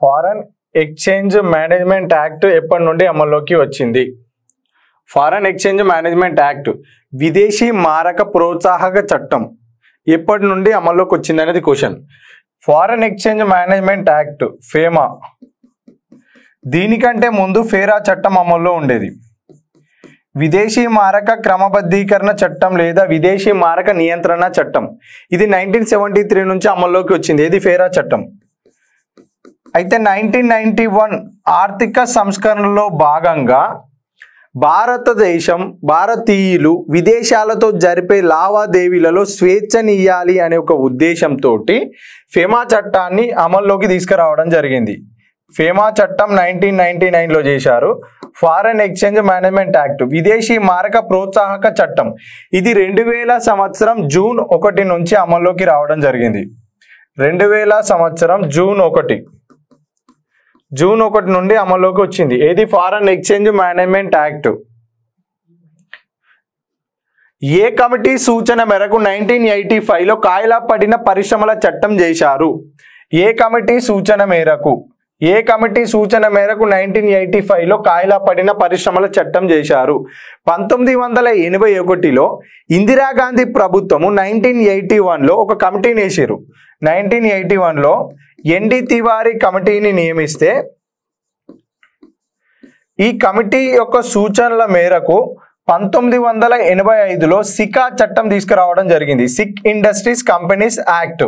Foreign exchange management act ఎప్పటి నుండి అమల్లోకి వచ్చింది? ఫారెన్ ఎక్స్చేంజ్ మేనేజ్మెంట్ యాక్ట్ విదేశీ మారక ప్రోత్సాహక చట్టం ఎప్పటి నుండి అమల్లోకి వచ్చింది అనేది question. Foreign exchange management act FEMA, దీనికంటే ముందు ఫేరా చట్టం అమల్లో ఉండేది. విదేశీ మారక క్రమబద్ధీకరణ చట్టం లేదా విదేశీ మారక నియంత్రణ చట్టం ఇది 1973 నుంచి అమల్లోకి వచ్చింది. ఇది ఫేరా చట్టం. అయితే 1991 ఆర్థిక సంస్కరణలో భాగంగా భారతీయులు విదేశాలతో జరిపే లావాదేవీలలో స్వేచ్ఛనియ్యాలి అనే ఒక ఉద్దేశంతో ఫేమా చట్టాన్ని అమల్లోకి తీసుకురావడం జరిగింది. ఫేమా చట్టం 1999లో చేశారు. ఫారెన్ ఎక్స్చేంజ్ మేనేజ్మెంట్ యాక్ట్ విదేశీ మారక ప్రోత్సాహక చట్టం ఇది 2000 సంవత్సరం జూన్ 1 నుంచి అమల్లోకి రావడం జరిగింది. 2000 సంవత్సరం జూన్ 1 నుండి అమల్లోకి వచ్చింది. ఏది? Foreign exchange management act. ఏ కమిటీ సూచన మేరకు 1985లో కాయిలా పడిన పరిశ్రమల చట్టం చేశారు? ఏ కమిటీ సూచన మేరకు 1985లో కాయిలా పడిన పరిశ్రమల చట్టం చేశారు? 1981లో ఇందిరాగాంధీ ప్రభుత్వము 1981లో ఒక కమిటీని వేసారు. 1981లో ఎన్డి తివారీ కమిటీని నియమిస్తే ఈ కమిటీ యొక్క సూచనల మేరకు 1985లో సికా చట్టం తీసుకురావడం జరిగింది. Sick industries companies act.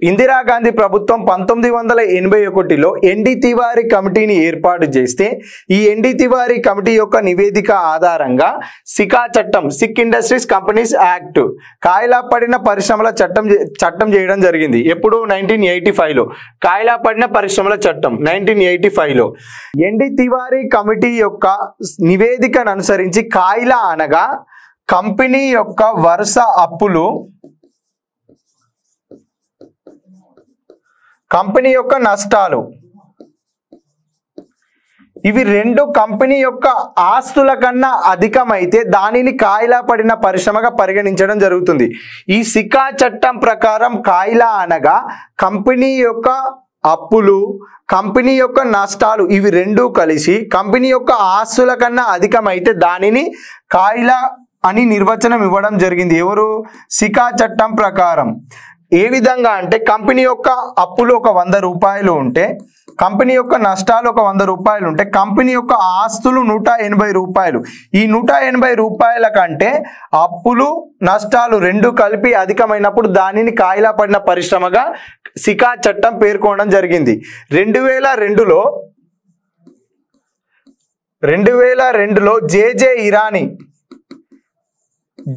Indira Gandhi ప్రభుత్వం 1981లో ఎన్డి తివారీ కమిటీని ఏర్పాటు చేస్తే ఈ ఎన్డి తివారీ కమిటీ యొక్క నివేదిక ఆధారంగా సికా చట్టం, సిక్ ఇండస్ట్రీస్ కంపెనీస్ యాక్ట్, కాయిలా పడిన పరిశ్రమల చట్టం చేయడం జరిగింది. ఎప్పుడు? 1985లో కాయిలా పడిన పరిశ్రమల చట్టం 1985లో. ఎన్డి తివారీ కమిటీ యొక్క నివేదికను అనుసరించి కాయిలా అనగా కంపెనీ యొక్క వరుస అప్పులు, కంపెనీ యొక్క నష్టాలు, ఇవి రెండు కంపెనీ యొక్క ఆస్తుల కన్నా అధికమైతే దానిని కాయిలా పడిన పరిశ్రమగా పరిగణించడం జరుగుతుంది. ఈ సికా చట్టం ప్రకారం కాయిలా అనగా కంపెనీ యొక్క అప్పులు, కంపెనీ యొక్క నష్టాలు, ఇవి రెండూ కలిసి కంపెనీ యొక్క ఆస్తుల కన్నా అధికమైతే దానిని కాయిలా అని నిర్వచనం ఇవ్వడం జరిగింది. ఎవరు? సికా చట్టం ప్రకారం. ఏ విధంగా అంటే కంపెనీ యొక్క అప్పులు ఒక 100 రూపాయలు ఉంటే, కంపెనీ యొక్క నష్టాలు ఒక 100 రూపాయలు ఉంటే, కంపెనీ యొక్క ఆస్తులు 180 రూపాయలు. ఈ 180 రూపాయల కంటే అప్పులు నష్టాలు రెండు కలిపి అధికమైనప్పుడు దానిని కాయిలా పడిన పరిశ్రమగా సికా చట్టం పేర్కొనడం జరిగింది. 2002లో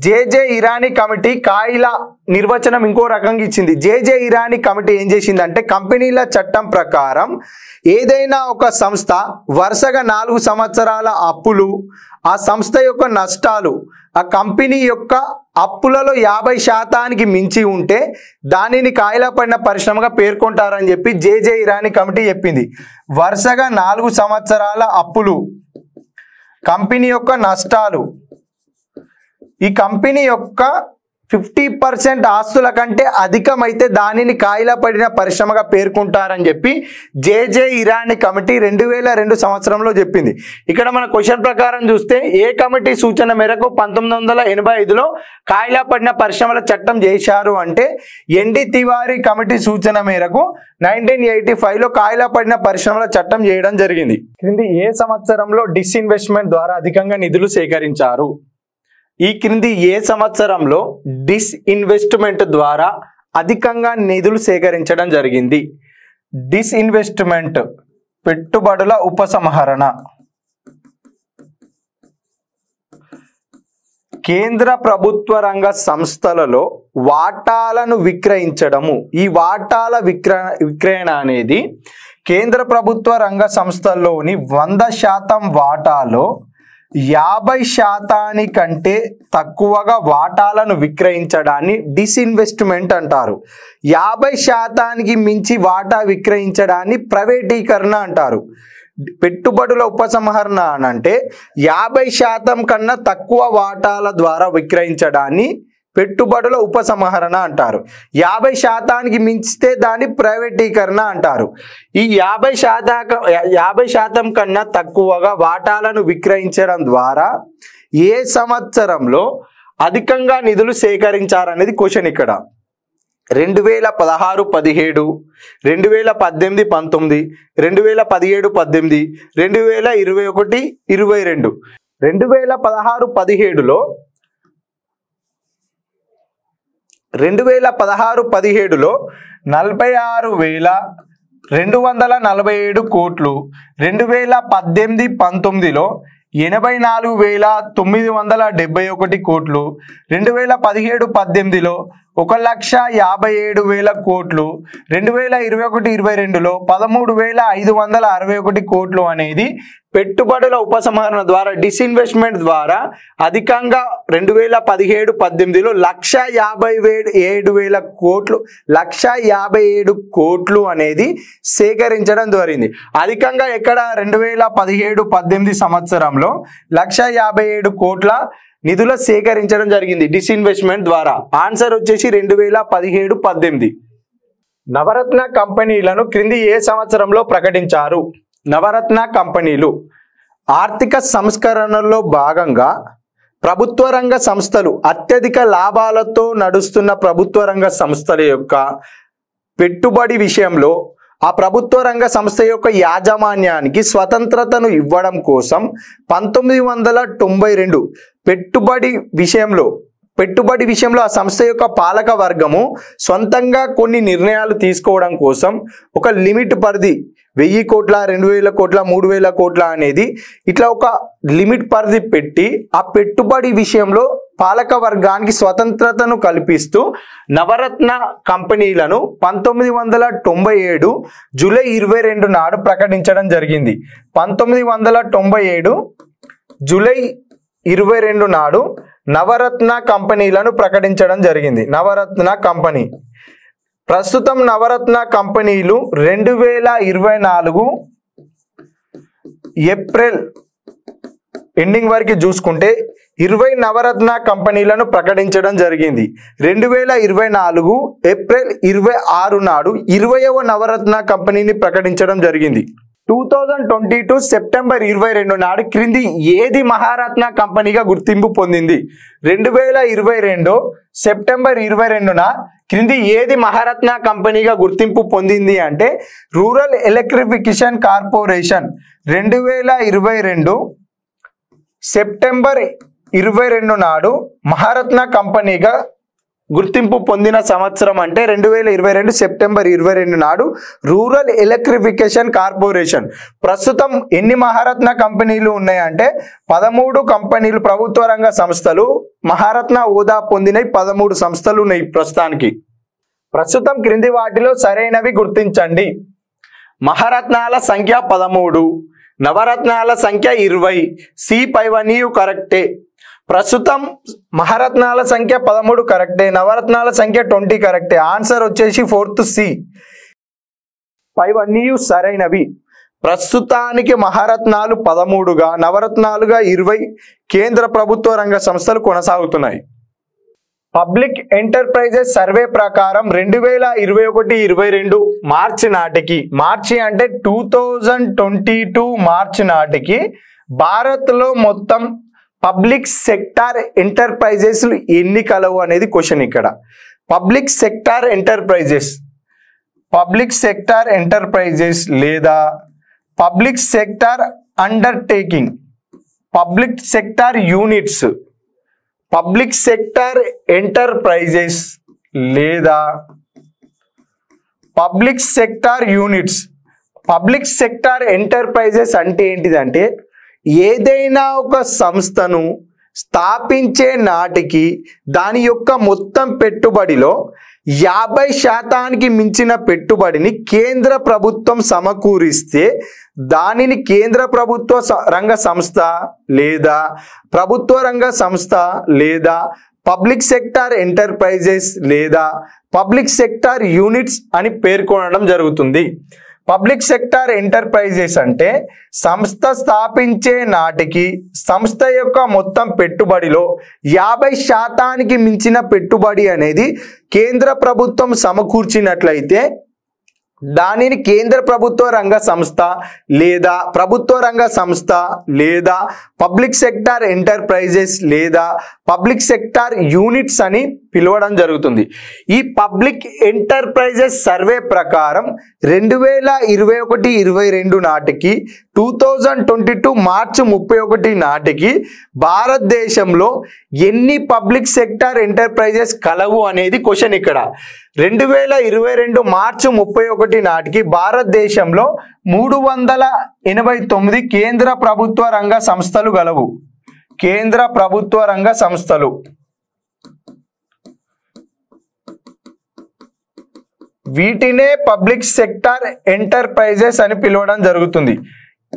జేజే ఇరానీ కమిటీ కాయిలా నిర్వచనం ఇంకో రకంగా ఇచ్చింది. జేజే ఇరానీ కమిటీ ఏం చేసిందంటే కంపెనీల చట్టం ప్రకారం ఏదైనా ఒక సంస్థ వరుసగా 4 సంవత్సరాల అప్పులు, ఆ సంస్థ యొక్క నష్టాలు ఆ కంపెనీ యొక్క అప్పులలో 50% మించి ఉంటే దానిని కాయిలా పడిన పరిశ్రమగా పేర్కొంటారని చెప్పి జేజే ఇరానీ కమిటీ చెప్పింది. వరుసగా 4 సంవత్సరాల అప్పులు, కంపెనీ యొక్క నష్టాలు, ఈ కంపెనీ యొక్క 50% ఆస్తుల కంటే అధికమైతే దానిని కాయిలా పడిన పరిశ్రమగా పేర్కొంటారని చెప్పి జేజే ఇరానీ కమిటీ 2002 సంవత్సరంలో చెప్పింది. ఇక్కడ మన క్వశ్చన్ ప్రకారం చూస్తే ఏ కమిటీ సూచన మేరకు 1985లో కాయిలా పడిన పరిశ్రమల చట్టం చేశారు అంటే ఎన్డి తివారీ కమిటీ సూచన మేరకు 1985లో కాయిలా పడిన పరిశ్రమల చట్టం చేయడం జరిగింది. క్రింది ఏ సంవత్సరంలో డిస్ఇన్వెస్ట్మెంట్ ద్వారా అధికంగా నిధులు సేకరించారు? ఈ క్రింది ఏ సంవత్సరంలో డిస్ఇన్వెస్ట్మెంట్ ద్వారా అధికంగా నిధులు సేకరించడం జరిగింది? డిస్ఇన్వెస్ట్మెంట్ పెట్టుబడుల ఉపసంహరణ. కేంద్ర ప్రభుత్వ రంగ సంస్థలలో వాటాలను విక్రయించడము. ఈ వాటాల విక్రయణ అనేది కేంద్ర ప్రభుత్వ రంగ సంస్థల్లోని 100% వాటాలో 50% కంటే తక్కువగా వాటాలను విక్రయించడాన్ని డిస్ఇన్వెస్ట్మెంట్ అంటారు. 50%కి మించి వాటా విక్రయించడాన్ని ప్రైవేటీకరణ అంటారు. పెట్టుబడుల ఉపసంహరణ అంటే 50% కన్నా తక్కువ వాటాల ద్వారా విక్రయించడాన్ని పెట్టుబడుల ఉపసంహరణ అంటారు. 50% మించితే దాన్ని ప్రైవేటీకరణ అంటారు. ఈ 50% కన్నా తక్కువగా వాటాలను విక్రయించడం ద్వారా ఏ సంవత్సరంలో అధికంగా నిధులు సేకరించారనేది క్వశ్చన్ ఇక్కడ. 2016-17, 2018-19, 2017-18, 2021-22. 2016-17లో 46,247 కోట్లు, 2018-19లో 84,971 కోట్లు, 2017-18లో 1,57,000 కోట్లు, 2021-22లో 13,561 కోట్లు అనేది పెట్టుబడుల ఉపసంహరణ ద్వారా డిస్ఇన్వెస్ట్మెంట్ ద్వారా అధికంగా 2017-18లో 1,57,000 కోట్లు 1,57 కోట్లు అనేది సేకరించడం జరిగింది. అధికంగా ఎక్కడ 2017-18 సంవత్సరంలో 1,57 కోట్ల నిధుల సేకరించడం జరిగింది డిస్ఇన్వెస్ట్మెంట్ ద్వారా. ఆన్సర్ వచ్చేసి 2017-18. నవరత్న కంపెనీలను క్రింది ఏ సంవత్సరంలో ప్రకటించారు? నవరత్న కంపెనీలు ఆర్థిక సంస్కరణలో భాగంగా ప్రభుత్వ రంగ సంస్థలు అత్యధిక లాభాలతో నడుస్తున్న ప్రభుత్వ రంగ సంస్థల యొక్క పెట్టుబడి విషయంలో ఆ ప్రభుత్వ రంగ సంస్థ యొక్క యాజమాన్యానికి స్వతంత్రతను ఇవ్వడం కోసం 1992 పెట్టుబడి విషయంలో ఆ సంస్థ యొక్క పాలక వర్గము సొంతంగా కొన్ని నిర్ణయాలు తీసుకోవడం కోసం ఒక లిమిట్ పరిధి 1000 కోట్ల, 2000 కోట్ల, 3000 కోట్ల అనేది ఇట్లా ఒక లిమిట్ పరిధి పెట్టి ఆ పెట్టుబడి విషయంలో పాలక వర్గానికి స్వతంత్రతను కల్పిస్తూ నవరత్న కంపెనీలను 1997 జూలై 22 నాడు ప్రకటించడం జరిగింది. 1997 జూలై 22 నాడు నవరత్న కంపెనీలను ప్రకటించడం జరిగింది. నవరత్న కంపెనీ ప్రస్తుతం నవరత్న కంపెనీలు 2024 ఏప్రిల్ ఎండింగ్ వరకు చూసుకుంటే 20 నవరత్న కంపెనీలను ప్రకటించడం జరిగింది. 2024 ఏప్రిల్ 26 నాడు 20వ నవరత్న కంపెనీని ప్రకటించడం జరిగింది. 2022 సెప్టెంబర్ 22 నాడు క్రింది ఏది మహారత్న కంపెనీగా గుర్తింపు పొందింది? 2022 సెప్టెంబర్ 22న క్రింది ఏది మహారత్న కంపెనీగా గుర్తింపు పొందింది అంటే రూరల్ ఎలక్ట్రిఫికేషన్ కార్పొరేషన్. 2022 సెప్టెంబర్ 22 నాడు మహారత్న కంపెనీగా గుర్తింపు పొందిన సంవత్సరం అంటే 2022 సెప్టెంబర్ 22 నాడు రూరల్ ఎలక్ట్రిఫికేషన్ కార్పొరేషన్. ప్రస్తుతం ఎన్ని మహారత్న కంపెనీలు ఉన్నాయంటే 13 కంపెనీలు, ప్రభుత్వ రంగ సంస్థలు మహారత్న హోదా పొందిన 13 సంస్థలు ఉన్నాయి ప్రస్తుతానికి. ప్రస్తుతం క్రింది వాటిలో సరైనవి గుర్తించండి. మహారత్నాల సంఖ్య 13, నవరత్నాల సంఖ్య 20. సి పైవన్నీ కరెక్టే. ప్రస్తుతం మహారత్నాల సంఖ్య 13 కరెక్టే, నవరత్నాల సంఖ్య 20 కరెక్టే. ఆన్సర్ వచ్చేసి 4th సి పైవన్నీ సరైనవి. ప్రస్తుతానికి మహారత్నాలు 13గా, నవరత్నాలుగా 20 కేంద్ర ప్రభుత్వ రంగ సంస్థలు కొనసాగుతున్నాయి. పబ్లిక్ ఎంటర్ప్రైజెస్ సర్వే ప్రకారం 2021-22 మార్చి నాటికి, మార్చి అంటే 2022 మార్చి నాటికి భారత్లో మొత్తం పబ్లిక్ సెక్టార్ ఎంటర్ప్రైజెస్ ఎన్ని కలవు అనేది క్వశ్చన్ ఇక్కడ. పబ్లిక్ సెక్టార్ ఎంటర్ప్రైజెస్ లేదా public sector undertaking, public sector units, public sector enterprises లేదా public sector units. Public sector enterprises అంటే ఏంటిదంటే ఏదైనా ఒక సంస్థను స్థాపించే నాటికి దాని యొక్క మొత్తం పెట్టుబడిలో 50% మించిన పెట్టుబడిని కేంద్ర ప్రభుత్వం సమకూరిస్తే దానిని కేంద్ర ప్రభుత్వ రంగ సంస్థ లేదా ప్రభుత్వ రంగ సంస్థ లేదా పబ్లిక్ సెక్టార్ ఎంటర్ప్రైజెస్ లేదా పబ్లిక్ సెక్టార్ యూనిట్స్ అని పేర్కొనడం జరుగుతుంది. పబ్లిక్ సెక్టార్ ఎంటర్ప్రైజెస్ అంటే సంస్థ స్థాపించే నాటికి సంస్థ యొక్క మొత్తం పెట్టుబడిలో 50% మించిన పెట్టుబడి అనేది కేంద్ర ప్రభుత్వం సమకూర్చినట్లయితే దానిని కేంద్ర ప్రభుత్వ రంగ సంస్థ లేదా ప్రభుత్వ రంగ సంస్థ లేదా పబ్లిక్ సెక్టార్ ఎంటర్ప్రైజెస్ లేదా పబ్లిక్ సెక్టార్ యూనిట్స్ అని పిలవడం జరుగుతుంది. ఈ పబ్లిక్ ఎంటర్ప్రైజెస్ సర్వే ప్రకారం 2021-22 నాటికి 2022 మార్చి 31 నాటికి భారతదేశంలో ఎన్ని పబ్లిక్ సెక్టార్ ఎంటర్ప్రైజెస్ కలవు అనేది క్వశ్చన్. ఇక్కడ 2022 మార్చి 31 నాటికి భారతదేశంలో 389 కేంద్ర ప్రభుత్వ రంగ సంస్థలు గలవు. కేంద్ర ప్రభుత్వ రంగ సంస్థలు. వీటినే పబ్లిక్ సెక్టార్ ఎంటర్ప్రైజెస్ అని పిలవడం జరుగుతుంది.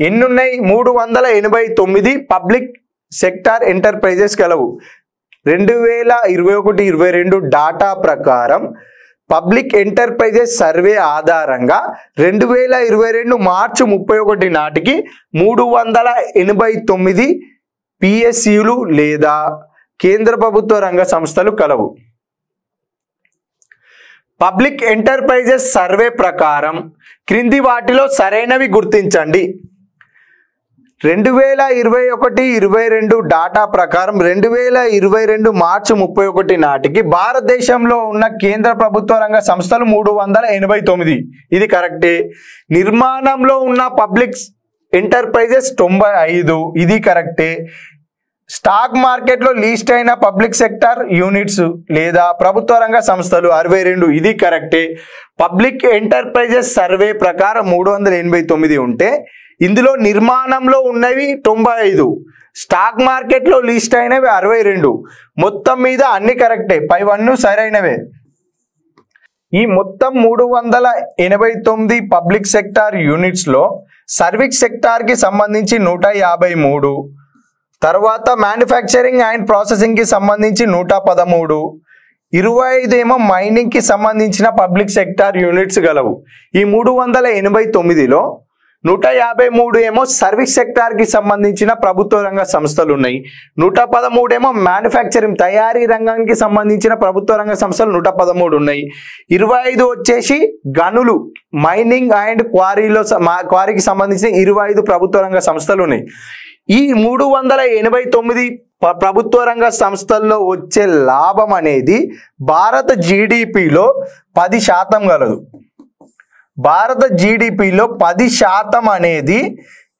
ఎన్నున్నాయి? 389 పబ్లిక్ సెక్టార్ ఎంటర్ప్రైజెస్ కలవు. 2021-22 డాటా ప్రకారం పబ్లిక్ ఎంటర్ప్రైజెస్ సర్వే ఆధారంగా 2022 మార్చి 31 నాటికి 389 పిఎస్యులు లేదా కేంద్ర ప్రభుత్వ రంగ సంస్థలు కలవు. పబ్లిక్ ఎంటర్ప్రైజెస్ సర్వే ప్రకారం క్రింది వాటిలో సరైనవి గుర్తించండి. 2021-22 డాటా ప్రకారం 2022 మార్చి 31 నాటికి భారతదేశంలో ఉన్న కేంద్ర ప్రభుత్వ రంగ సంస్థలు 389. ఇది కరెక్టే. నిర్మాణంలో ఉన్న పబ్లిక్ ఎంటర్ప్రైజెస్ 95. ఇది కరెక్టే. స్టాక్ మార్కెట్లో లిస్ట్ అయిన పబ్లిక్ సెక్టార్ యూనిట్స్ లేదా ప్రభుత్వ రంగ సంస్థలు 62. ఇది కరెక్టే. పబ్లిక్ ఎంటర్ప్రైజెస్ సర్వే ప్రకారం 389 ఉంటే ఇందులో నిర్మాణంలో ఉన్నవి 95, స్టాక్ మార్కెట్లో లిస్ట్ అయినవి 62. మొత్తం మీద అన్ని కరెక్టే, పైవన్నీ సరైనవే. ఈ మొత్తం 389 పబ్లిక్ సెక్టార్ యూనిట్స్లో సర్వీస్ సెక్టార్కి సంబంధించి 153, తర్వాత మ్యానుఫ్యాక్చరింగ్ అండ్ ప్రాసెసింగ్కి సంబంధించి 113, 25 ఏమో మైనింగ్కి సంబంధించిన పబ్లిక్ సెక్టార్ యూనిట్స్ గలవు. ఈ 389లో 153 ఏమో సర్వీస్ సెక్టార్కి సంబంధించిన ప్రభుత్వ రంగ సంస్థలు ఉన్నాయి. 113 ఏమో మ్యానుఫ్యాక్చరింగ్ తయారీ రంగానికి సంబంధించిన ప్రభుత్వ రంగ సంస్థలు 113 ఉన్నాయి. 25 వచ్చేసి గనులు మైనింగ్ అండ్ క్వారీకి సంబంధించిన 25 ప్రభుత్వ రంగ సంస్థలు ఉన్నాయి. ఈ 389 ప్రభుత్వ రంగ సంస్థల్లో వచ్చే లాభం అనేది భారత జీడిపిలో 10% గలదు. భారత జీడిపిలో 10% అనేది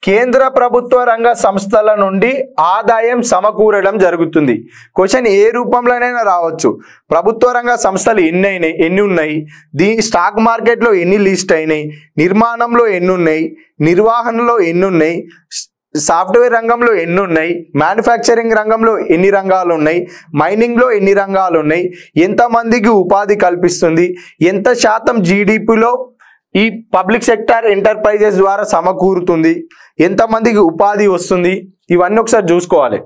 కేంద్ర ప్రభుత్వ రంగ సంస్థల నుండి ఆదాయం సమకూరడం జరుగుతుంది. క్వశ్చన్ ఏ రూపంలోనైనా రావచ్చు. ప్రభుత్వ రంగ సంస్థలు ఎన్ని ఉన్నాయి, స్టాక్ మార్కెట్లో ఎన్ని లిస్ట్ అయినాయి, నిర్మాణంలో ఎన్ని ఉన్నాయి, నిర్వహణలో ఎన్ని ఉన్నాయి, సాఫ్ట్వేర్ రంగంలో ఎన్ని ఉన్నాయి, మ్యానుఫ్యాక్చరింగ్ రంగంలో ఎన్ని రంగాలు ఉన్నాయి, మైనింగ్లో ఎన్ని రంగాలు ఉన్నాయి, ఎంతమందికి ఉపాధి కల్పిస్తుంది, ఎంత శాతం జీడిపిలో ఈ పబ్లిక్ సెక్టార్ ఎంటర్ప్రైజెస్ ద్వారా సమకూరుతుంది, ఎంతమందికి ఉపాధి వస్తుంది, ఇవన్నీ ఒకసారి చూసుకోవాలి.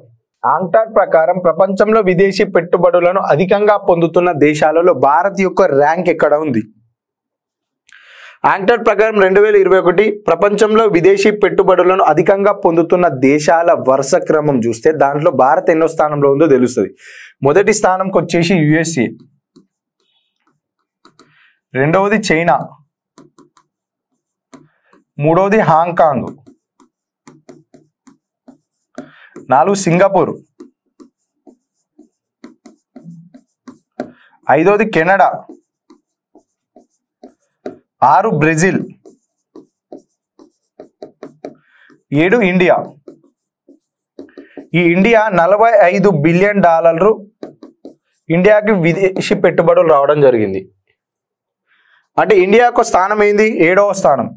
ఆంక్టాడ్ ప్రకారం ప్రపంచంలో విదేశీ పెట్టుబడులను అధికంగా పొందుతున్న దేశాలలో భారత్ యొక్క ర్యాంక్ ఎక్కడ ఉంది? ఆంక్టాడ్ ప్రకారం 2021 ప్రపంచంలో విదేశీ పెట్టుబడులను అధికంగా పొందుతున్న దేశాల వరుస క్రమం చూస్తే దాంట్లో భారత్ ఎన్నో స్థానంలో ఉందో తెలుస్తుంది. మొదటి స్థానంకి వచ్చేసి యుఎస్ఏ, రెండవది చైనా, మూడవది హాంకాంగ్, 4 సింగపూర్, 5వది కెనడా, 6 బ్రెజిల్, 7 ఇండియా. ఈ ఇండియా $45 బిలియన్ ఇండియాకి విదేశీ పెట్టుబడులు రావడం జరిగింది. అంటే ఇండియాకు స్థానం ఏంది? 7వ స్థానం.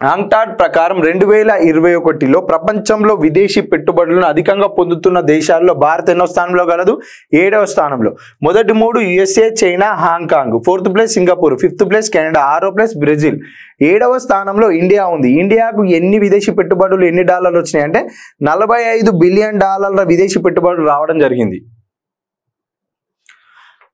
ఆంక్టాడ్ ప్రకారం 2021లో ప్రపంచంలో విదేశీ పెట్టుబడులను అధికంగా పొందుతున్న దేశాల్లో భారత్ ఎన్నో స్థానంలో గలదు? 7వ స్థానంలో. మొదటి 3 USA, China, Hong Kong, 4th place Singapore, 5th place Canada, 6వ ప్లేస్ బ్రెజిల్, 7వ స్థానంలో ఇండియా ఉంది. ఇండియాకు ఎన్ని విదేశీ పెట్టుబడులు, ఎన్ని డాలర్లు వచ్చినాయి అంటే $45 బిలియన్ విదేశీ పెట్టుబడులు రావడం జరిగింది.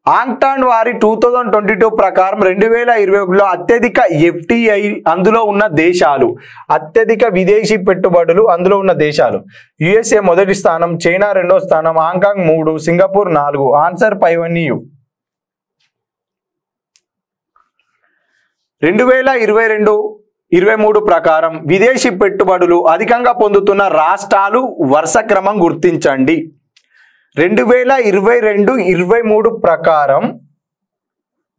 ఆంగ్టాన్ వారి 2022 ప్రకారం 2021లో అత్యధిక FDI అందులో ఉన్న దేశాలు, అత్యధిక విదేశీ పెట్టుబడులు అందులో ఉన్న దేశాలు. USA మొదటి స్థానం, చైనా రెండో స్థానం, హాంకాంగ్ 3, సింగపూర్ 4. ఆన్సర్ పైవన్నీయు. 2022-23 ప్రకారం విదేశీ పెట్టుబడులు అధికంగా పొందుతున్న రాష్ట్రాలు వరుస క్రమం గుర్తించండి. 2022-23 ప్రకారం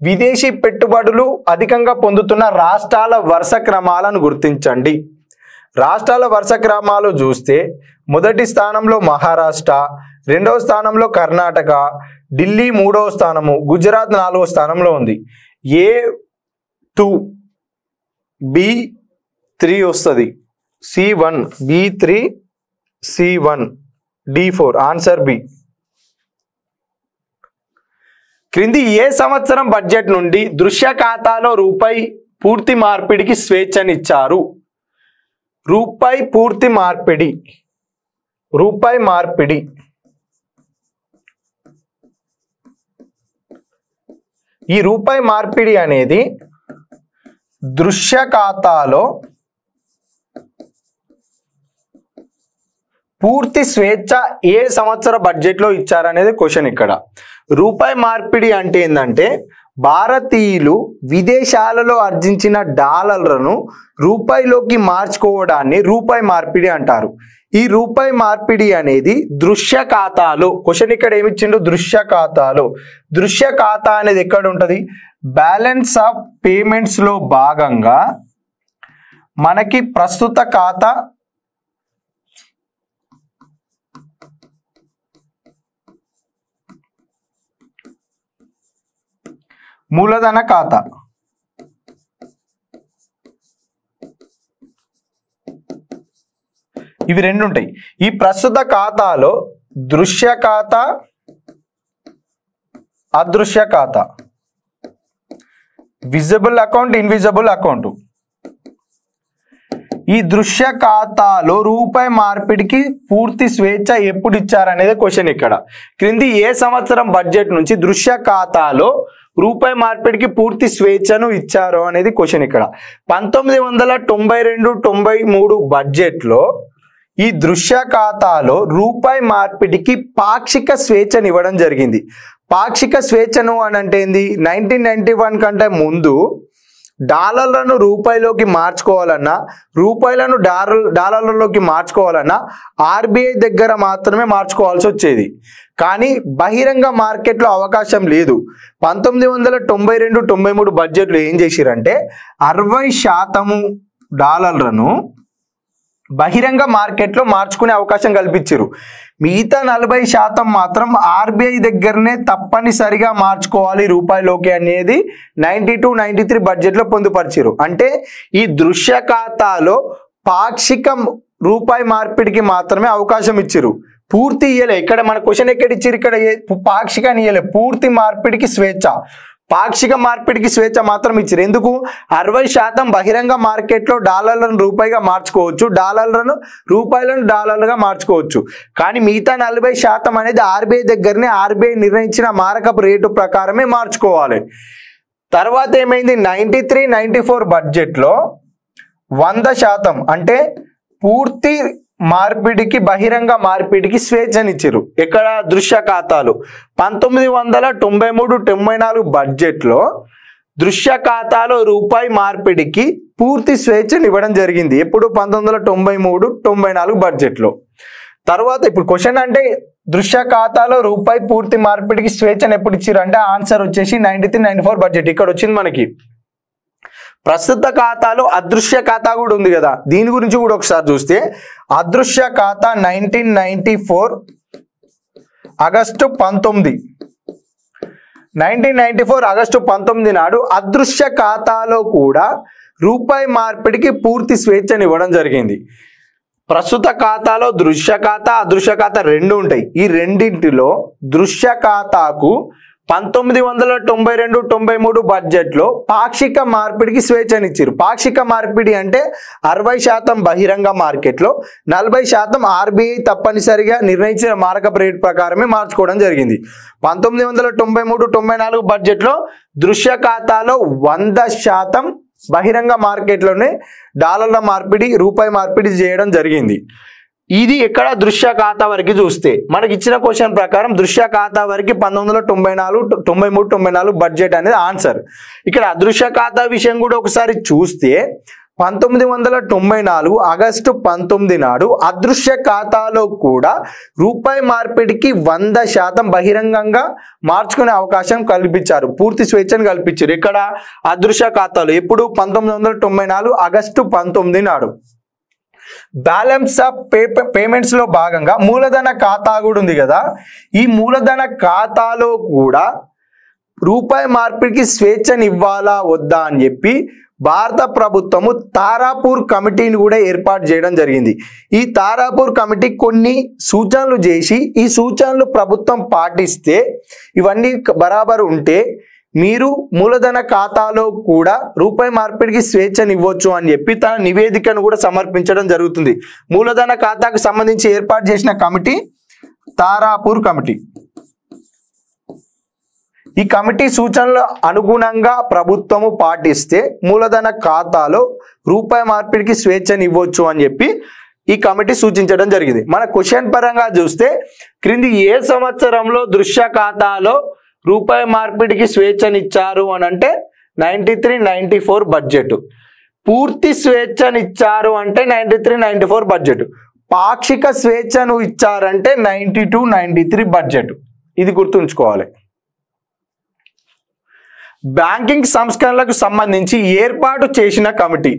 విదేశీ పెట్టుబడులు అధికంగా పొందుతున్న రాష్ట్రాల వరుస క్రమాలను గుర్తించండి. రాష్ట్రాల వరుస క్రమాలు చూస్తే మొదటి స్థానంలో మహారాష్ట్ర, రెండవ స్థానంలో కర్ణాటక, ఢిల్లీ 3వ స్థానము, గుజరాత్ 4వ స్థానంలో ఉంది. A2 B3 వస్తుంది, C1 B3 C1 D4. Answer B. క్రింది ఏ సంవత్సరం బడ్జెట్ నుండి దృశ్య ఖాతాలో రూపాయి పూర్తి మార్పిడికి స్వేచ్ఛనిచ్చారు? రూపాయి పూర్తి మార్పిడి, రూపాయి మార్పిడి ఈ రూపాయి మార్పిడి అనేది దృశ్య ఖాతాలో పూర్తి స్వేచ్ఛ ఏ సంవత్సర బడ్జెట్లో ఇచ్చారనేది క్వశ్చన్. ఇక్కడ రూపాయి మార్పిడి అంటే ఏంటంటే భారతీయులు విదేశాలలో ఆర్జించిన డాలర్లను రూపాయిలోకి మార్చుకోవడాన్ని రూపాయి మార్పిడి అంటారు. ఈ రూపాయి మార్పిడి అనేది దృశ్య ఖాతాలో, క్వశ్చన్ ఇక్కడ ఏమిచ్చిండు, దృశ్య ఖాతాలో. దృశ్య ఖాతా అనేది ఎక్కడ ఉంటుంది? బ్యాలెన్స్ ఆఫ్ పేమెంట్స్ లో భాగంగా మనకి ప్రస్తుత ఖాతా, మూలధన ఖాతా, ఇవి రెండు ఉంటాయి. ఈ ప్రస్తుత ఖాతాలో దృశ్య ఖాతా, అదృశ్య ఖాతా, విజిబుల్ అకౌంట్, ఇన్విజిబుల్ అకౌంట్. ఈ దృశ్య ఖాతాలో రూపాయి మార్పిడికి పూర్తి స్వేచ్ఛ ఎప్పుడు ఇచ్చారనేది క్వశ్చన్. ఇక్కడ క్రింది ఏ సంవత్సరం బడ్జెట్ నుంచి దృశ్య ఖాతాలో రూపాయి మార్పిడికి పూర్తి స్వేచ్ఛను ఇచ్చారు అనేది క్వశ్చన్. ఇక్కడ 1992-93 బడ్జెట్లో ఈ దృశ్య ఖాతాలో రూపాయి మార్పిడికి పాక్షిక స్వేచ్ఛను ఇవ్వడం జరిగింది. పాక్షిక స్వేచ్ఛను అని అంటే ఏంది? 1991 కంటే ముందు డాలర్లను రూపాయిలోకి మార్చుకోవాలన్నా, రూపాయలను డాలర్లలోకి మార్చుకోవాలన్నా ఆర్బీఐ దగ్గర మాత్రమే మార్చుకోవాల్సి వచ్చేది. కానీ బహిరంగ మార్కెట్లో అవకాశం లేదు. 1992-93 బడ్జెట్లో ఏం చేసిరంటే 60% డాలర్లను బహిరంగ మార్కెట్లో మార్చుకునే అవకాశం కల్పించారు. మిగతా 40% మాత్రం ఆర్బీఐ దగ్గరనే తప్పనిసరిగా మార్చుకోవాలి రూపాయిలోకి అనేది 92-93 బడ్జెట్లో పొందుపరిచారు. అంటే ఈ దృశ్య ఖాతాలో పాక్షిక రూపాయి మార్పిడికి మాత్రమే అవకాశం ఇచ్చారు, పూర్తి ఇయ్యలే. ఇక్కడ మన క్వశ్చన్ ఎక్కడ ఇచ్చారు? ఇక్కడ పాక్షిక ఇయ్యలే, పూర్తి మార్పిడికి స్వేచ్ఛ, పాక్షిక మార్పిడికి స్వేచ్ఛ మాత్రం ఇచ్చారు. ఎందుకు? 60% బహిరంగ మార్కెట్లో డాలర్లను రూపాయిగా మార్చుకోవచ్చు, రూపాయలను డాలర్లుగా మార్చుకోవచ్చు. కానీ మిగతా 40% అనేది ఆర్బీఐ దగ్గరనే ఆర్బీఐ నిర్ణయించిన మారకపు రేటు ప్రకారమే మార్చుకోవాలి. తర్వాత ఏమైంది? 93-94 బడ్జెట్లో 100% అంటే పూర్తి మార్పిడికి, బహిరంగ మార్పిడికి స్వేచ్ఛనిచ్చారు. ఎక్కడ? దృశ్య ఖాతాలు. 1993-94 బడ్జెట్లో దృశ్య ఖాతాలో రూపాయి మార్పిడికి పూర్తి స్వేచ్ఛను ఇవ్వడం జరిగింది. ఎప్పుడు? 1993-94 బడ్జెట్లో. తర్వాత ఇప్పుడు క్వశ్చన్ అంటే దృశ్య ఖాతాలో రూపాయి పూర్తి మార్పిడికి స్వేచ్ఛను ఎప్పుడు ఇచ్చారు అంటే ఆన్సర్ వచ్చేసి 93-94 బడ్జెట్. ఇక్కడ వచ్చింది మనకి. ప్రస్తుత ఖాతాలో అదృశ్య ఖాతా కూడా ఉంది కదా, దీని గురించి కూడా ఒకసారి చూస్తే అదృశ్య ఖాతా 1994 ఆగస్టు 19 నాడు అదృశ్య ఖాతాలో కూడా రూపాయి మార్పిడికి పూర్తి స్వేచ్ఛను ఇవ్వడం జరిగింది. ప్రస్తుత ఖాతాలో దృశ్య ఖాతా, అదృశ్య ఖాతా రెండు ఉంటాయి. ఈ రెండింటిలో దృశ్య ఖాతాకు 1992-93 బడ్జెట్లో పాక్షిక మార్పిడికి స్వేచ్ఛనిచ్చారు. పాక్షిక మార్పిడి అంటే 60% బహిరంగ మార్కెట్లో, 40% ఆర్బీఐ తప్పనిసరిగా నిర్ణయించిన మారకపు రేటు ప్రకారమే మార్చుకోవడం జరిగింది. 1993-94 బడ్జెట్లో దృశ్య ఖాతాలో 100% బహిరంగ మార్కెట్లోనే డాలర్ల మార్పిడి, రూపాయి మార్పిడి చేయడం జరిగింది. ఇది ఎక్కడ దృశ్య ఖాతా వరకు చూస్తే మనకి ఇచ్చిన క్వశ్చన్ ప్రకారం దృశ్య ఖాతా వరకు 1993-94 బడ్జెట్ అనేది ఆన్సర్. ఇక్కడ అదృశ్య ఖాతా విషయం కూడా ఒకసారి చూస్తే 1994 ఆగస్టు 19 నాడు అదృశ్య ఖాతాలో కూడా రూపాయి మార్పిడికి 100% బహిరంగంగా మార్చుకునే అవకాశం కల్పించారు, పూర్తి స్వేచ్ఛను కల్పించారు. ఇక్కడ అదృశ్య ఖాతాలో ఎప్పుడు 1994 ఆగస్టు 19 నాడు. బ్యాలెన్స్ ఆఫ్ పేమెంట్స్ లో భాగంగా మూలధన ఖాతా కూడా ఉంది కదా, ఈ మూలధన ఖాతాలో కూడా రూపాయి మార్పిడికి స్వేచ్ఛని ఇవ్వాలా వద్దా అని చెప్పి భారత ప్రభుత్వము తారాపూర్ కమిటీని కూడా ఏర్పాటు చేయడం జరిగింది. ఈ తారాపూర్ కమిటీ కొన్ని సూచనలు చేసి ఈ సూచనలు ప్రభుత్వం పాటిస్తే ఇవన్నీ బరాబర్ ఉంటే మీరు మూలధన ఖాతాలో కూడా రూపాయి మార్పిడికి స్వేచ్ఛని ఇవ్వచ్చు అని చెప్పి తన నివేదికను కూడా సమర్పించడం జరుగుతుంది. మూలధన ఖాతాకు సంబంధించి ఏర్పాటు చేసిన కమిటీ తారాపూర్ కమిటీ. ఈ కమిటీ సూచనల అనుగుణంగా ప్రభుత్వము పాటిస్తే మూలధన ఖాతాలో రూపాయి మార్పిడికి స్వేచ్ఛని ఇవ్వచ్చు అని చెప్పి ఈ కమిటీ సూచించడం జరిగింది. మన క్వశ్చన్ పరంగా చూస్తే క్రింది ఏ సంవత్సరంలో దృశ్య ఖాతాలో రూపాయి మార్పిడికి స్వేచ్ఛనిచ్చారు అని అంటే 93-94 బడ్జెట్. పూర్తి స్వేచ్ఛనిచ్చారు అంటే 93-94 బడ్జెట్. పాక్షిక స్వేచ్ఛను ఇచ్చారంటే 92-93 బడ్జెట్. ఇది గుర్తుంచుకోవాలి. బ్యాంకింగ్ సంస్కరణలకు సంబంధించి ఏర్పాటు చేసిన కమిటీ.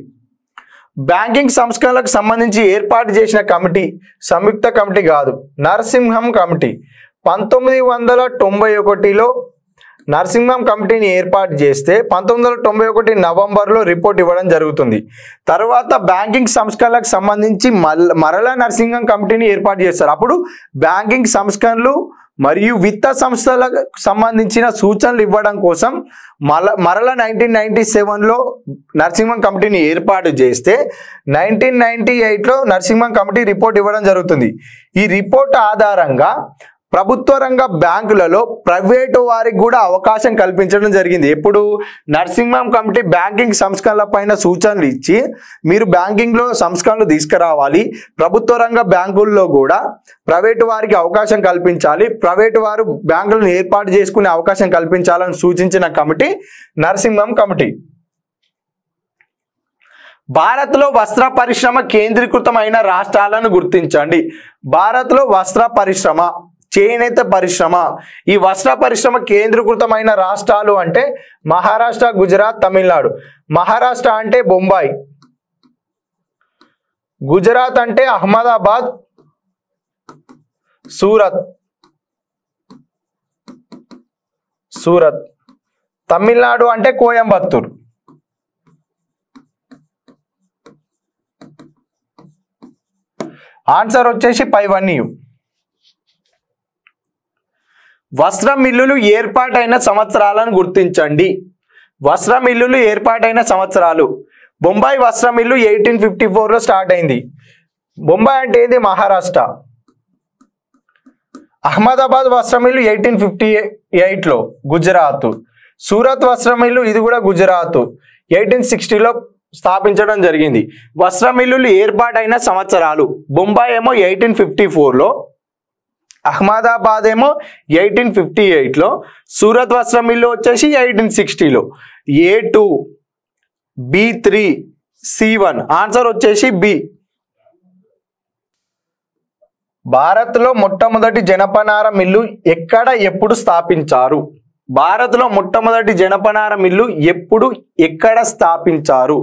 బ్యాంకింగ్ సంస్కరణలకు సంబంధించి ఏర్పాటు చేసిన కమిటీ సంయుక్త కమిటీ కాదు, నరసింహం కమిటీ. 1991లో నరసింహం కమిటీని ఏర్పాటు చేస్తే 1991 నవంబర్లో రిపోర్ట్ ఇవ్వడం జరుగుతుంది. తర్వాత బ్యాంకింగ్ సంస్కరణలకు సంబంధించి మరలా నరసింహం కమిటీని ఏర్పాటు చేస్తారు. అప్పుడు బ్యాంకింగ్ సంస్కరణలు మరియు విత్త సంస్థలకు సంబంధించిన సూచనలు ఇవ్వడం కోసం మరలా 1997లో నరసింహం కమిటీని ఏర్పాటు చేస్తే 1998లో నరసింహం కమిటీ రిపోర్ట్ ఇవ్వడం జరుగుతుంది. ఈ రిపోర్ట్ ఆధారంగా ప్రభుత్వ రంగ బ్యాంకులలో ప్రైవేటు వారికి కూడా అవకాశం కల్పించడం జరిగింది. ఎప్పుడు నరసింహం కమిటీ బ్యాంకింగ్ సంస్కరణల పైన సూచనలు ఇచ్చి మీరు బ్యాంకింగ్లో సంస్కరణలు తీసుకురావాలి, ప్రభుత్వ రంగ బ్యాంకుల్లో కూడా ప్రైవేటు వారికి అవకాశం కల్పించాలి, ప్రైవేటు వారు బ్యాంకులను ఏర్పాటు చేసుకునే అవకాశం కల్పించాలని సూచించిన కమిటీ నరసింహం కమిటీ. భారత్లో వస్త్ర పరిశ్రమ కేంద్రీకృతమైన రాష్ట్రాలను గుర్తించండి. భారత్లో వస్త్ర పరిశ్రమ, చేనేత పరిశ్రమ, ఈ వస్త్ర పరిశ్రమ కేంద్రీకృతమైన రాష్ట్రాలు అంటే మహారాష్ట్ర, గుజరాత్, తమిళనాడు. మహారాష్ట్ర అంటే బొంబాయి, గుజరాత్ అంటే అహ్మదాబాద్, సూరత్, తమిళనాడు అంటే కోయంబత్తూర్. ఆన్సర్ వచ్చేసి పైవన్నీ. వస్త్ర మిల్లులు ఏర్పాటైన సంవత్సరాలను గుర్తించండి. వస్త్ర మిల్లులు ఏర్పాటైన సంవత్సరాలు. బొంబాయి వస్త్ర మిల్లు 1854లో స్టార్ట్ అయింది. బొంబాయి అంటే ఏంది? మహారాష్ట్ర. అహ్మదాబాద్ వస్త్ర మిల్లు 1858లో, గుజరాత్. సూరత్ వస్త్ర మిల్లు ఇది కూడా గుజరాత్, 1860లో స్థాపించడం జరిగింది. వస్త్ర మిల్లులు ఏర్పాటైన సంవత్సరాలు. బొంబాయి ఏమో 1854లో, అహ్మదాబాద్ ఏమో 1858లో, సూరత్ వస్త్ర మిల్లు వచ్చేసి 1860లో. A2, B3, C1. ఆన్సర్ వచ్చేసి బి. భారత్లో మొట్టమొదటి జనపనార మిల్లు ఎక్కడ ఎప్పుడు స్థాపించారు? భారత్లో మొట్టమొదటి జనపనార మిల్లు ఎక్కడ స్థాపించారు?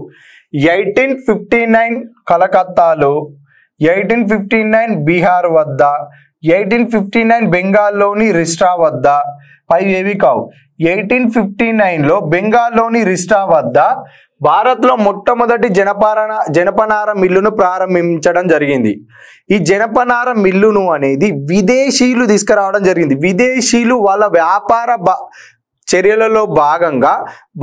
1859 కలకత్తాలో, 1859 బీహార్ వద్ద, 1859 బెంగాల్లోని రిస్టా వద్ద. పై ఏవి కావు. 1859లో బెంగాల్లోని రిస్టా వద్ద, భారత్లో మొట్టమొదటి జనపనార మిల్లును ప్రారంభించడం జరిగింది. ఈ జనపనార మిల్లును అనేది విదేశీయులు తీసుకురావడం జరిగింది. విదేశీయులు వాళ్ళ వ్యాపార చర్యలలో భాగంగా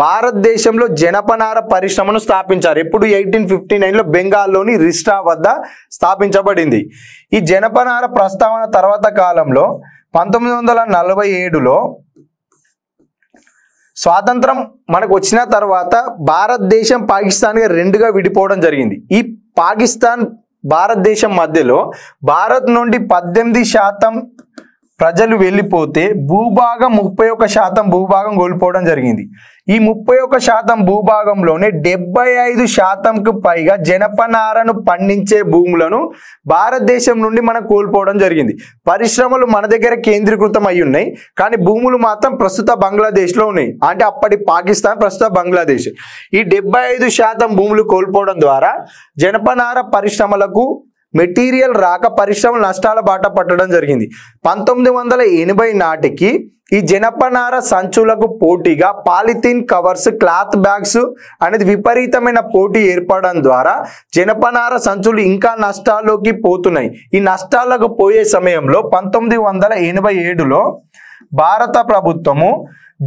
భారతదేశంలో జనపనార పరిశ్రమను స్థాపించారు. ఎప్పుడు 1859లో బెంగాల్లోని రిస్టా వద్ద స్థాపించబడింది. ఈ జనపనార ప్రస్తావన తర్వాత కాలంలో 1947లో స్వాతంత్రం మనకు వచ్చిన తర్వాత భారతదేశం పాకిస్తాన్గా రెండుగా విడిపోవడం జరిగింది. ఈ పాకిస్తాన్ భారతదేశం మధ్యలో భారత్ నుండి 18% ప్రజలు వెళ్ళిపోతే భూభాగం 31% భూభాగం కోల్పోవడం జరిగింది. ఈ 31% భూభాగంలోనే 75%కు పైగా జనపనారను పండించే భూములను భారతదేశం నుండి మనం కోల్పోవడం జరిగింది. పరిశ్రమలు మన దగ్గర కేంద్రీకృతం అయి ఉన్నాయి, కానీ భూములు మాత్రం ప్రస్తుత బంగ్లాదేశ్లో ఉన్నాయి. అంటే అప్పటి పాకిస్తాన్, ప్రస్తుత బంగ్లాదేశ్. ఈ 75% భూములు కోల్పోవడం ద్వారా జనపనార పరిశ్రమలకు మెటీరియల్ రాక పరిశ్రమలు నష్టాల బాట పట్టడం జరిగింది. 1980 నాటికి ఈ జనపనార సంచులకు పోటీగా పాలిథిన్ కవర్స్, క్లాత్ బ్యాగ్స్ అనేది విపరీతమైన పోటీ ఏర్పడడం ద్వారా జనపనార సంచులు ఇంకా నష్టాల్లోకి పోతున్నాయి. ఈ నష్టాలకు పోయే సమయంలో 1987లో భారత ప్రభుత్వము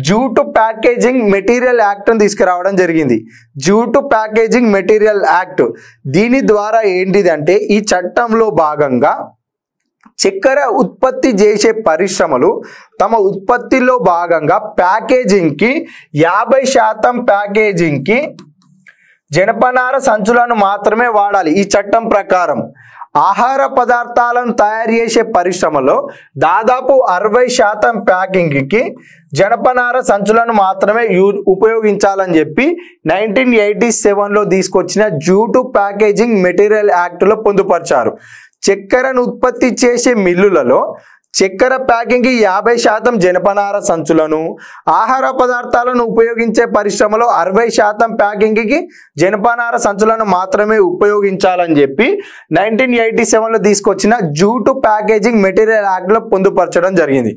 జూట్ ప్యాకేజింగ్ మెటీరియల్ యాక్ట్ని తీసుకురావడం జరిగింది. జూట్ ప్యాకేజింగ్ మెటీరియల్ యాక్ట్ దీని ద్వారా ఏంటిదంటే ఈ చట్టంలో భాగంగా చక్కెర ఉత్పత్తి చేసే పరిశ్రమలు తమ ఉత్పత్తిలో భాగంగా ప్యాకేజింగ్కి 50% ప్యాకేజింగ్కి జనపనార సంచులను మాత్రమే వాడాలి. ఈ చట్టం ప్రకారం ఆహార పదార్థాలను తయారు చేసే పరిశ్రమలో దాదాపు 60% ప్యాకింగ్కి జనపనార సంచులను మాత్రమే ఉపయోగించాలని చెప్పి 1987లో తీసుకొచ్చిన జూటు ప్యాకేజింగ్ మెటీరియల్ యాక్ట్లో పొందుపరిచారు. చక్కెరను ఉత్పత్తి చేసే మిల్లులలో చక్కెర ప్యాకింగ్కి 50% జనపనార సంచులను, ఆహార పదార్థాలను ఉపయోగించే పరిశ్రమలో 60% ప్యాకింగ్కి జనపనార సంచులను మాత్రమే ఉపయోగించాలని చెప్పి 1987లో తీసుకొచ్చిన జూటు ప్యాకేజింగ్ మెటీరియల్ యాక్ట్లో పొందుపరచడం జరిగింది.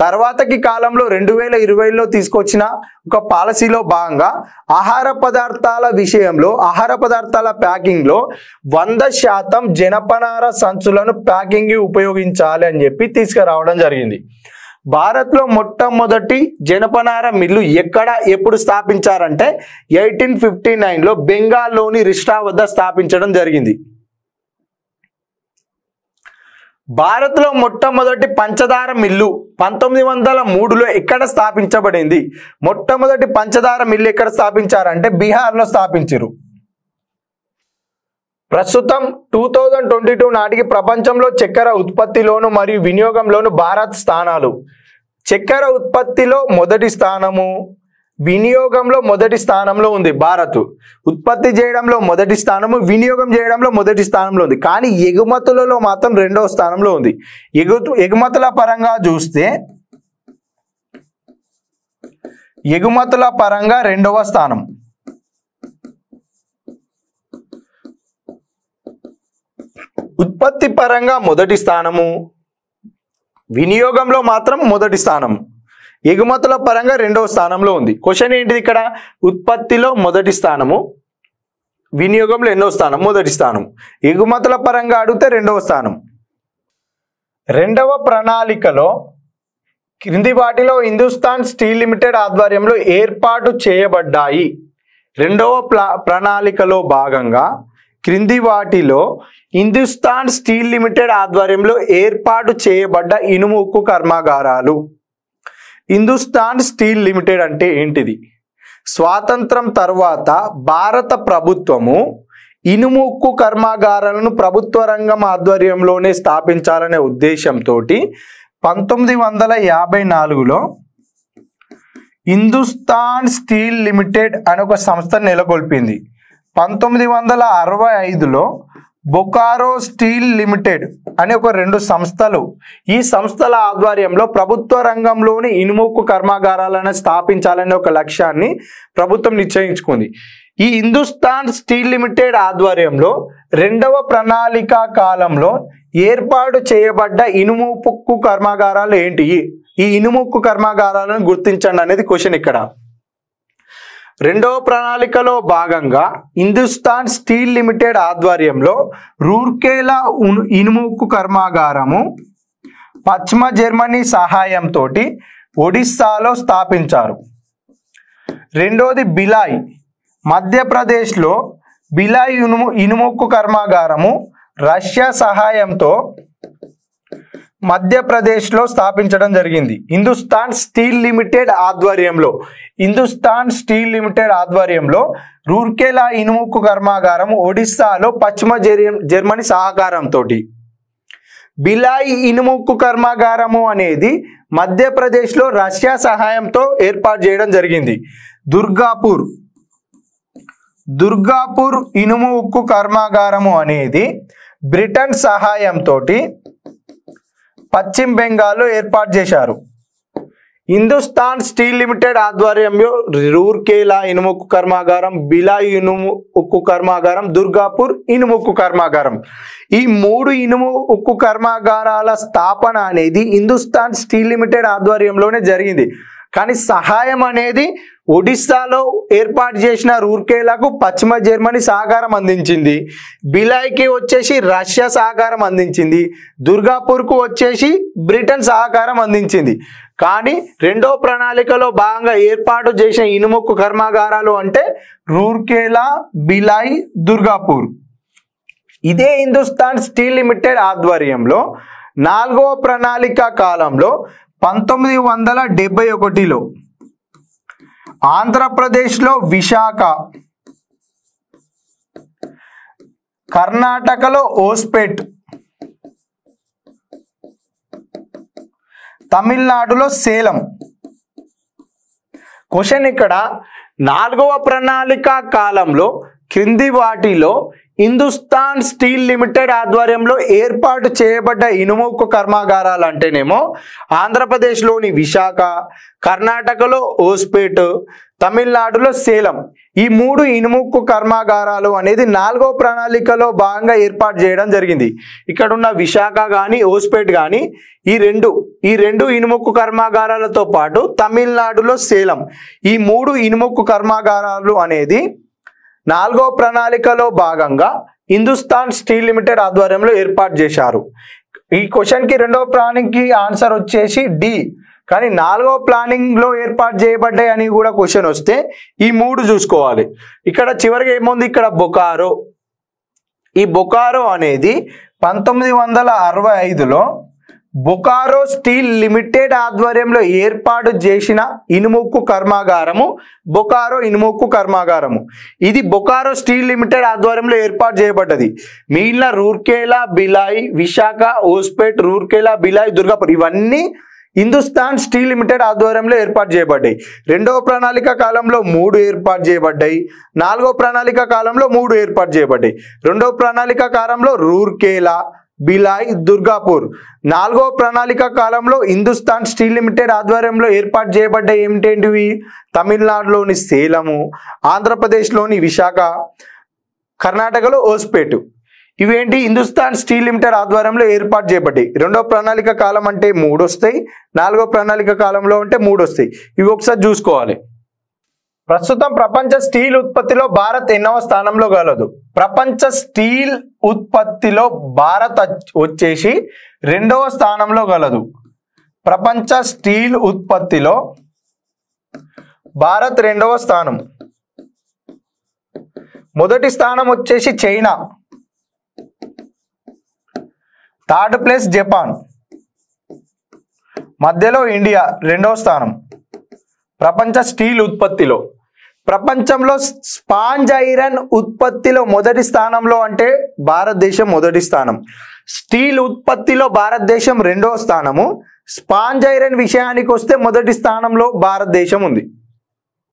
తర్వాతకి కాలంలో 2020లో తీసుకొచ్చిన ఒక పాలసీలో భాగంగా ఆహార పదార్థాల విషయంలో, ఆహార పదార్థాల ప్యాకింగ్లో 100% జనపనార సంచులను ప్యాకింగ్ ఉపయోగించాలి అని చెప్పి తీసుకురావడం జరిగింది. భారత్లో మొట్టమొదటి జనపనార మిల్లు ఎప్పుడు స్థాపించారంటే 1859లో బెంగాల్లోని రిస్టా వద్ద స్థాపించడం జరిగింది. భారత్లో మొట్టమొదటి పంచదార మిల్లు 1903లో ఎక్కడ స్థాపించబడింది? మొట్టమొదటి పంచదార మిల్లు ఎక్కడ స్థాపించారంటే బీహార్లో స్థాపించారు. ప్రస్తుతం 2022 నాటికి ప్రపంచంలో చక్కెర ఉత్పత్తిలోను మరియు వినియోగంలోను భారత్ స్థానాలు: చక్కెర ఉత్పత్తిలో మొదటి స్థానము, వినియోగంలో మొదటి స్థానంలో ఉంది భారత్. ఉత్పత్తి చేయడంలో మొదటి స్థానము, వినియోగం చేయడంలో మొదటి స్థానంలో ఉంది. కానీ ఎగుమతులలో మాత్రం రెండవ స్థానంలో ఉంది. ఎగుమతుల పరంగా చూస్తే ఎగుమతుల పరంగా రెండవ స్థానం, ఉత్పత్తి పరంగా మొదటి స్థానము, వినియోగంలో మాత్రం మొదటి స్థానం, ఎగుమతుల పరంగా రెండవ స్థానంలో ఉంది. క్వశ్చన్ ఏంటిది ఇక్కడ? ఉత్పత్తిలో మొదటి స్థానము, వినియోగంలో ఎన్నో స్థానం? మొదటి స్థానం. ఎగుమతుల పరంగా అడిగితే రెండవ స్థానం. రెండవ ప్రణాళికలో క్రింది వాటిలో హిందుస్థాన్ స్టీల్ లిమిటెడ్ ఆధ్వర్యంలో ఏర్పాటు చేయబడ్డాయి. రెండవ ప్రణాళికలో భాగంగా క్రింది వాటిలో హిందుస్థాన్ స్టీల్ లిమిటెడ్ ఆధ్వర్యంలో ఏర్పాటు చేయబడ్డ ఇనుము ఉక్కు కర్మాగారాలు. హిందుస్థాన్ స్టీల్ లిమిటెడ్ అంటే ఏంటిది? స్వాతంత్రం తర్వాత భారత ప్రభుత్వము ఇనుము ఉక్కు కర్మాగారాలను ప్రభుత్వ రంగం ఆధ్వర్యంలోనే స్థాపించాలనే ఉద్దేశంతో 1954లో హిందుస్థాన్ స్టీల్ లిమిటెడ్ అనే ఒక సంస్థను నెలకొల్పింది. 1965లో బొకారో స్టీల్ లిమిటెడ్ అనే ఒక 2 సంస్థలు, ఈ సంస్థల ఆధ్వర్యంలో ప్రభుత్వ రంగంలోని ఇనుము ఉక్కు కర్మాగారాలను స్థాపించాలనే ఒక లక్ష్యాన్ని ప్రభుత్వం నిశ్చయించుకుంది. ఈ హిందుస్థాన్ స్టీల్ లిమిటెడ్ ఆధ్వర్యంలో రెండవ ప్రణాళిక కాలంలో ఏర్పాటు చేయబడ్డ ఇనుము ఉక్కు కర్మాగారాలు ఏంటి? ఈ ఇనుము ఉక్కు కర్మాగారాలను గుర్తించండి అనేది క్వశ్చన్ ఇక్కడ. రెండవ ప్రణాళికలో భాగంగా హిందుస్థాన్ స్టీల్ లిమిటెడ్ ఆధ్వర్యంలో రూర్కేలా ఇనుము ఉక్కు కర్మాగారము పశ్చిమ జర్మనీ సహాయంతో ఒడిస్సాలో స్థాపించారు. రెండోది బిలాయ్, మధ్యప్రదేశ్లో బిలాయ్ ఇనుము ఉక్కు కర్మాగారము రష్యా సహాయంతో మధ్యప్రదేశ్లో స్థాపించడం జరిగింది. హిందుస్థాన్ స్టీల్ లిమిటెడ్ ఆధ్వర్యంలో రూర్కేలా ఇనుము ఉక్కు కర్మాగారం ఒడిస్సాలో పశ్చిమ జర్మనీ సహకారంతో. బిలాయ్ ఇనుము ఉక్కు కర్మాగారము అనేది మధ్యప్రదేశ్లో రష్యా సహాయంతో ఏర్పాటు చేయడం జరిగింది. దుర్గాపూర్ ఇనుము ఉక్కు కర్మాగారము అనేది బ్రిటన్ సహాయంతో పశ్చిమ బెంగాల్లో ఏర్పాటు చేశారు. హిందుస్థాన్ స్టీల్ లిమిటెడ్ ఆధ్వర్యంలో రూర్కేలా ఇనుము ఉక్కు కర్మాగారం, బిలాయ్ ఇనుము ఉక్కు కర్మాగారం, దుర్గాపూర్ ఇనుము ఉక్కు కర్మాగారం, ఈ 3 ఇనుము ఉక్కు కర్మాగారాల స్థాపన అనేది హిందుస్థాన్ స్టీల్ లిమిటెడ్ ఆధ్వర్యంలోనే జరిగింది. కానీ సహాయం అనేది ఒడిస్సాలో ఏర్పాటు చేసిన రూర్కేలాకు పశ్చిమ జర్మనీ సహకారం అందించింది. బిలాయ్కి వచ్చేసి రష్యా సహకారం అందించింది. దుర్గాపూర్కు వచ్చేసి బ్రిటన్ సహకారం అందించింది. కానీ రెండో ప్రణాళికలో భాగంగా ఏర్పాటు చేసిన ఇనుముక్కు కర్మాగారాలు అంటే రూర్కేలా, బిలాయ్, దుర్గాపూర్. ఇదే హిందుస్థాన్ స్టీల్ లిమిటెడ్ ఆధ్వర్యంలో 4వ ప్రణాళిక కాలంలో 1971లో ఆంధ్రప్రదేశ్లో విశాఖ, కర్ణాటకలో ఓస్పేట్, తమిళనాడులో సేలం. క్వశ్చన్ ఇక్కడ 4వ ప్రణాళిక కాలంలో క్రింది వాటిలో హిందుస్థాన్ స్టీల్ లిమిటెడ్ ఆధ్వర్యంలో ఏర్పాటు చేయబడ్డ ఇనుము ఉక్కు కర్మాగారాలు అంటేనేమో ఆంధ్రప్రదేశ్లోని విశాఖ, కర్ణాటకలో ఓస్పేట్, తమిళనాడులో సేలం. ఈ 3 ఇనుము ఉక్కు కర్మాగారాలు అనేది 4వ ప్రణాళికలో భాగంగా ఏర్పాటు చేయడం జరిగింది. ఇక్కడ ఉన్న విశాఖ కానీ ఓస్పేట్ కానీ ఈ రెండు ఇనుము ఉక్కు కర్మాగారాలతో పాటు తమిళనాడులో సేలం, ఈ 3 ఇనుము ఉక్కు కర్మాగారాలు అనేది 4వ ప్రణాళికలో భాగంగా హిందుస్థాన్ స్టీల్ లిమిటెడ్ ఆధ్వర్యంలో ఏర్పాటు చేశారు. ఈ క్వశ్చన్కి రెండవ ప్లానింగ్కి ఆన్సర్ వచ్చేసి డి. కానీ 4వ ప్లానింగ్లో ఏర్పాటు చేయబడ్డాయి అని కూడా క్వశ్చన్ వస్తే ఈ 3 చూసుకోవాలి. ఇక్కడ చివరిగా ఏముంది, ఇక్కడ బొకారో. ఈ బొకారో అనేది 1965లో బొకారో స్టీల్ లిమిటెడ్ ఆధ్వర్యంలో ఏర్పాటు చేసిన ఇనుము ఉక్కు కర్మాగారము బొకారో ఇనుము ఉక్కు కర్మాగారము. ఇది బొకారో స్టీల్ లిమిటెడ్ ఆధ్వర్యంలో ఏర్పాటు చేయబడ్డది. మిగిలిన రూర్కేలా, బిలాయ్, విశాఖ, ఓస్పేట్, రూర్కేలా, బిలాయ్, దుర్గాపూర్ ఇవన్నీ హిందుస్థాన్ స్టీల్ లిమిటెడ్ ఆధ్వర్యంలో ఏర్పాటు చేయబడ్డాయి. రెండవ ప్రణాళిక కాలంలో 3 ఏర్పాటు చేయబడ్డాయి. 4వ ప్రణాళిక కాలంలో 3 ఏర్పాటు చేయబడ్డాయి. రెండవ ప్రణాళిక కాలంలో రూర్కేలా, బిలాయ్, దుర్గాపూర్. 4వ ప్రణాళిక కాలంలో హిందుస్థాన్ స్టీల్ లిమిటెడ్ ఆధ్వర్యంలో ఏర్పాటు చేయబడ్డ ఏమిటేంటివి, తమిళనాడులోని సేలము, ఆంధ్రప్రదేశ్లోని విశాఖ, కర్ణాటకలో ఓస్పేట్. ఇవేంటి హిందుస్థాన్ స్టీల్ లిమిటెడ్ ఆధ్వర్యంలో ఏర్పాటు చేయబడ్డాయి. రెండవ ప్రణాళిక కాలం అంటే 3 వస్తాయి, 4వ ప్రణాళిక కాలంలో అంటే 3 వస్తాయి. ఇవి ఒకసారి చూసుకోవాలి. ప్రస్తుతం ప్రపంచ స్టీల్ ఉత్పత్తిలో భారత్ ఎన్నవ స్థానంలో గలదు? ప్రపంచ స్టీల్ ఉత్పత్తిలో భారత్ వచ్చేసి 2వ స్థానంలో గలదు. ప్రపంచ స్టీల్ ఉత్పత్తిలో భారత్ 2వ స్థానం. మొదటి స్థానం వచ్చేసి చైనా, 3rd ప్లేస్ జపాన్, మధ్యలో ఇండియా 2వ స్థానం. ప్రపంచ స్టీల్ ఉత్పత్తిలో ప్రపంచంలో స్పాంజ్ ఐరన్ ఉత్పత్తిలో మొదటి స్థానంలో అంటే భారతదేశం మొదటి స్థానం. స్టీల్ ఉత్పత్తిలో భారతదేశం 2వ స్థానము. స్పాంజ్ ఐరన్ విషయానికి వస్తే మొదటి స్థానంలో భారతదేశం ఉంది.